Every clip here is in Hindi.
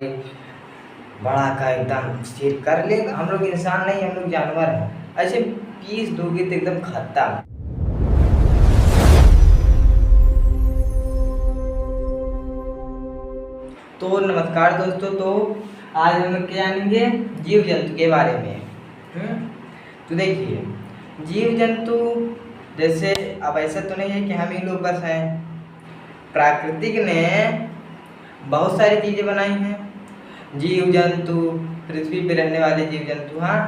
बड़ा का एकदम स्थिर कर लेगा। हम लोग इंसान नहीं, हम लोग जानवर हैं। ऐसे पीस दोगे तो एकदम खत्म। तो नमस्कार दोस्तों, तो आज हम लोग क्या जानेंगे जीव जंतु के बारे में। तो देखिए, जीव जंतु जैसे अब ऐसा तो नहीं है कि हम ही लोग बस हैं। प्राकृतिक ने बहुत सारी चीजें बनाई हैं। जीव जंतु, पृथ्वी पे रहने वाले जीव जंतु, हाँ,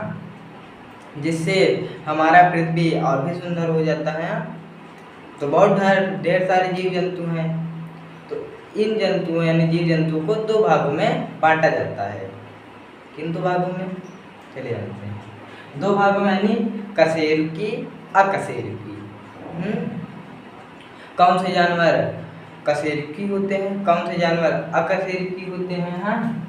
जिससे हमारा पृथ्वी और भी सुंदर हो जाता है। तो बहुत ढेर सारे जीव जंतु हैं। तो इन जंतुओं यानी जीव जंतुओं को दो भागों में बांटा जाता है। किन दो भागों में? चले जाते हैं। दो भागों में यानी कशेरुकी, अकशेरुकी। कौन से जानवर कशेरुकी होते हैं, कौन से जानवर अकशेरुकी होते हैं, हाँ,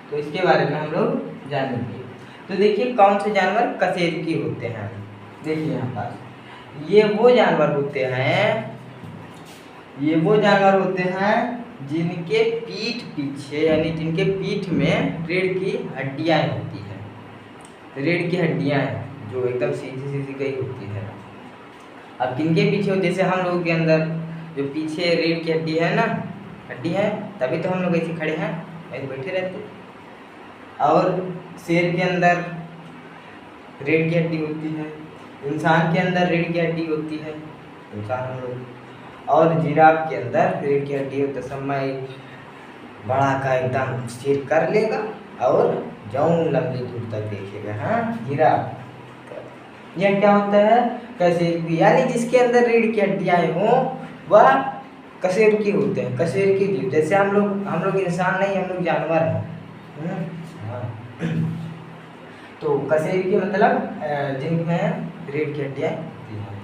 तो इसके बारे में हम लोग जानेंगे। तो देखिए, कौन से जानवर कशेरुकी होते हैं। देखिए यहाँ पास ये वो जानवर होते हैं जिनके पीठ पीछे यानी जिनके पीठ में रीढ़ की हड्डियां होती हैं। रीढ़ की हड्डियां जो एकदम सीधी सीधी गई होती है। अब किनके पीछे हो? जैसे हम लोगों के अंदर जो पीछे रीढ़ की हड्डी है ना, हड्डी है, तभी तो हम लोग ऐसे खड़े हैं, ऐसे बैठे रहते। और शेर के अंदर रीढ़ की हड्डी होती है, इंसान के अंदर रीढ़ की हड्डी होती है, इंसान हम लोग, और जिराफ के अंदर रीढ़ की हड्डी होती है। समय बड़ा का एकदम स्थिर कर लेगा और जाऊं लंबी दूर तक देखेगा, हाँ, जिराफ। यह क्या होता है? कशेरुकी, यानी जिसके अंदर रीढ़ की हड्डियां हों वह कशेरुकी होते हैं। कशेरुकी जीव, जैसे हम लोग इंसान नहीं, हम लोग जानवर हैं। तो कशेरुकी मतलब जिनमें रीढ़ की हड्डियां होती हैं।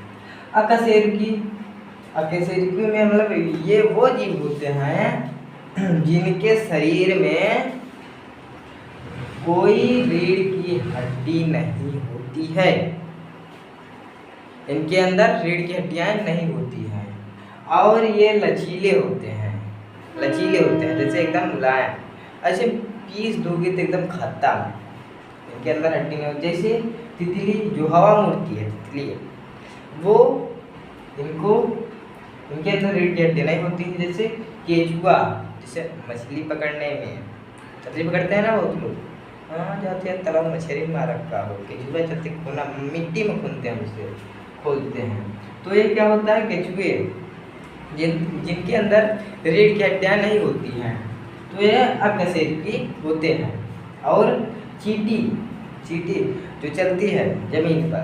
अकशेरुकी में मतलब ये वो जीव होते हैं जिनके शरीर में कोई रीढ़ की हड्डी नहीं होती है। इनके अंदर रीढ़ की हड्डियां नहीं होती हैं और ये लचीले होते हैं। जैसे एकदम मुलायम। ऐसे पीस दोगे तो एकदम खत्म। इनके अंदर हड्डी नहीं होती। जैसे तितली जो हवा में उड़ती है, तितली, वो इनके अंदर रीढ़ की हड्डी नहीं होती है। जैसे केचुआ, जैसे मछली पकड़ने में मछली पकड़ते हैं ना बहुत लोग, हाँ, जाते हैं तालाब मछली मार रखा हो, केचुआ चलते खोना मिट्टी में खोलते हैं, उसे खोलते हैं। तो ये क्या होता है? केचुए जिनके अंदर रीढ़ की हड्डियां नहीं होती हैं, तो ये अकशेरुकी होते हैं। और चींटी जो चलती है जमीन पर,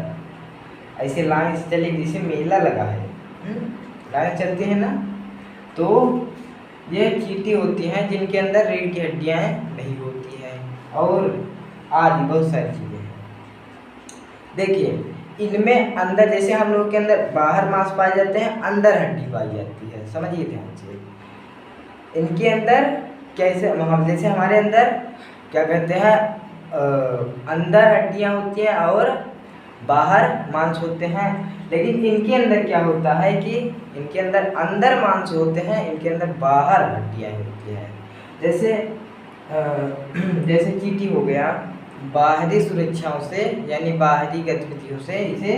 ऐसे लाइन से चलेगी, जैसे मेला लगा है, लाइन चलती है ना, तो ये चींटी होती हैं जिनके अंदर रीढ़ की हड्डियां नहीं होती हैं। और आदि बहुत सारी चीजें हैं। देखिए, इनमें अंदर, जैसे हम लोग के अंदर बाहर मांस पाए जाते हैं, अंदर हड्डी पाई जाती है, समझिए ध्यान से। इनके अंदर कैसे, जैसे हमारे अंदर क्या कहते हैं, अंदर हड्डियां होती हैं और बाहर मांस होते हैं। लेकिन इनके अंदर क्या होता है कि इनके अंदर मांस होते हैं, इनके अंदर बाहर हड्डियां होती हैं। जैसे चींटी हो गया, बाहरी सुरक्षाओं से यानी बाहरी गतिविधियों से इसे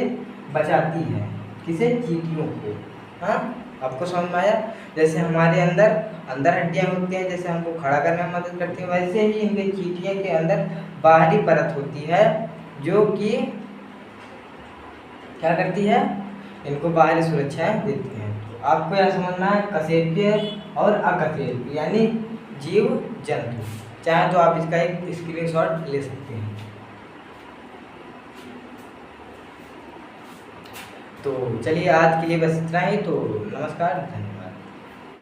बचाती है। किसे? चींटियों को। हाँ, आपको समझ में आया? जैसे हमारे अंदर हड्डियां होती हैं, जैसे हमको खड़ा करने में मदद करती है, वैसे ही इनके चींटियों के अंदर बाहरी परत होती है जो कि क्या करती है? इनको बाहरी सुरक्षाएं देती हैं। तो आपको यह समझना है कशेरुकी और अकशेरुकी यानी जीव जंतु। चाहे तो आप इसका एक स्क्रीनशॉट ले सकते हैं। तो चलिए, आज के लिए बस इतना ही। तो नमस्कार, धन्यवाद।